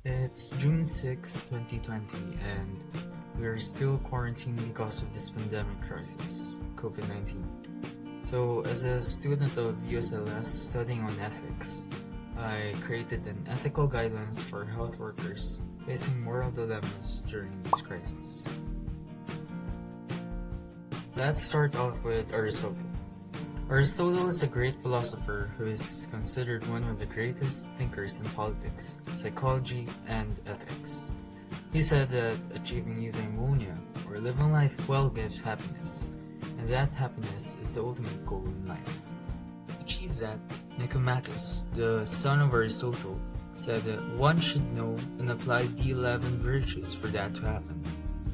It's June 6, 2020, and we are still quarantined because of this pandemic crisis, COVID-19. So, as a student of USLS studying on ethics, I created an ethical guidelines for health workers facing moral dilemmas during this crisis. Let's start off with Aristotle. Aristotle is a great philosopher who is considered one of the greatest thinkers in politics, psychology, and ethics. He said that achieving eudaimonia, or living life well, gives happiness, and that happiness is the ultimate goal in life. To achieve that, Nicomachus, the son of Aristotle, said that one should know and apply the 11 virtues for that to happen,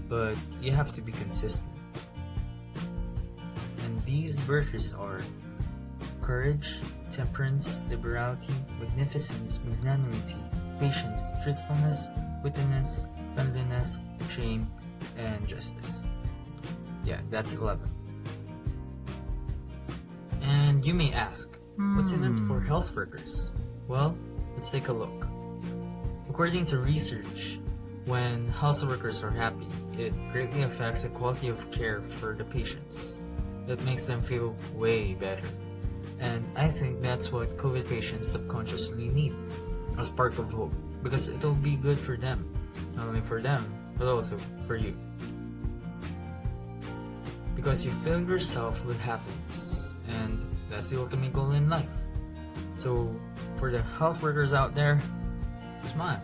but you have to be consistent. And these virtues are courage, temperance, liberality, magnificence, magnanimity, patience, truthfulness, wittiness, friendliness, shame, and justice. Yeah, that's 11. And you may ask, what's in it for health workers? Well, let's take a look. According to research, when health workers are happy, it greatly affects the quality of care for the patients. It makes them feel way better. And I think that's what COVID patients subconsciously need as part of hope, because it'll be good for them, not only for them, but also for you. Because you fill yourself with happiness, and that's the ultimate goal in life. So, for the health workers out there, smile.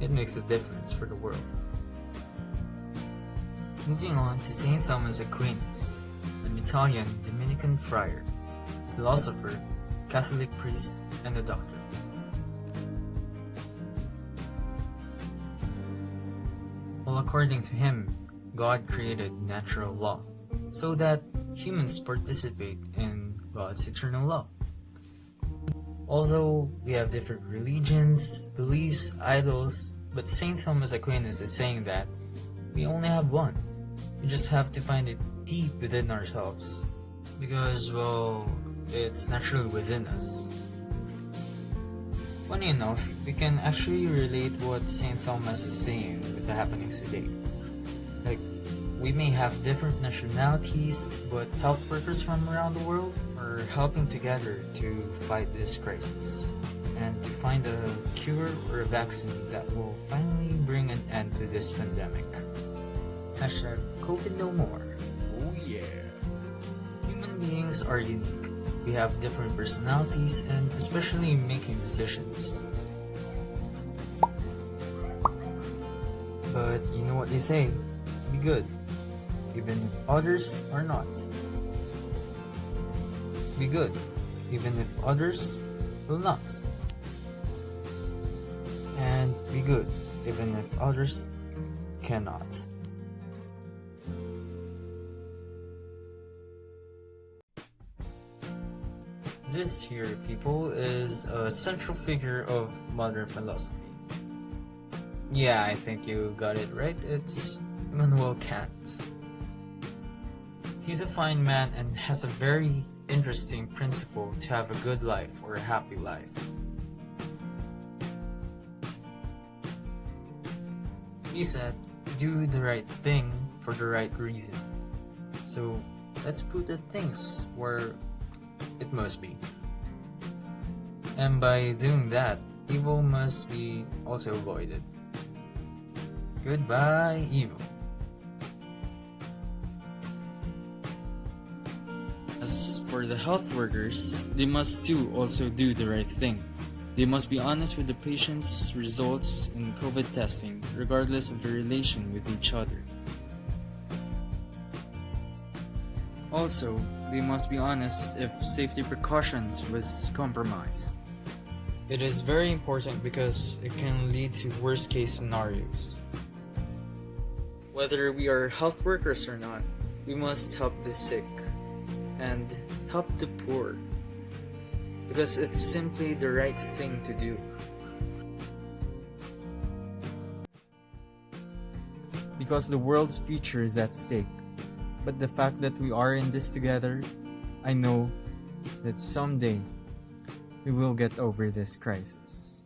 It makes a difference for the world. Moving on to St. Thomas Aquinas, an Italian Dominican friar, philosopher, Catholic priest, and a doctor. Well, according to him, God created natural law so that humans participate in God's eternal law. Although we have different religions, beliefs, idols, but St. Thomas Aquinas is saying that we only have one. We just have to find it deep within ourselves. Because, well, it's naturally within us. Funny enough, we can actually relate what St. Thomas is saying with the happenings today. Like, we may have different nationalities, but health workers from around the world are helping together to fight this crisis and to find a cure or a vaccine that will finally bring an end to this pandemic. Hashtag COVID no more. Oh yeah. Human beings are unique. We have different personalities and especially making decisions. But you know what they say, be good, even if others are not. Be good, even if others will not. And be good, even if others cannot. This here, people, is a central figure of modern philosophy. Yeah, I think you got it right. It's Immanuel Kant. He's a fine man and has a very interesting principle to have a good life or a happy life. He said, do the right thing for the right reason. So let's put the things where it must be. And by doing that, evil must be also avoided. Goodbye, evil. As for the health workers, they must too also do the right thing. They must be honest with the patient's results in COVID testing, regardless of the relation with each other. Also, they must be honest if safety precautions was compromised. It is very important because it can lead to worst case scenarios. Whether we are health workers or not, we must help the sick and help the poor because it's simply the right thing to do. Because the world's future is at stake. But the fact that we are in this together, I know that someday we will get over this crisis.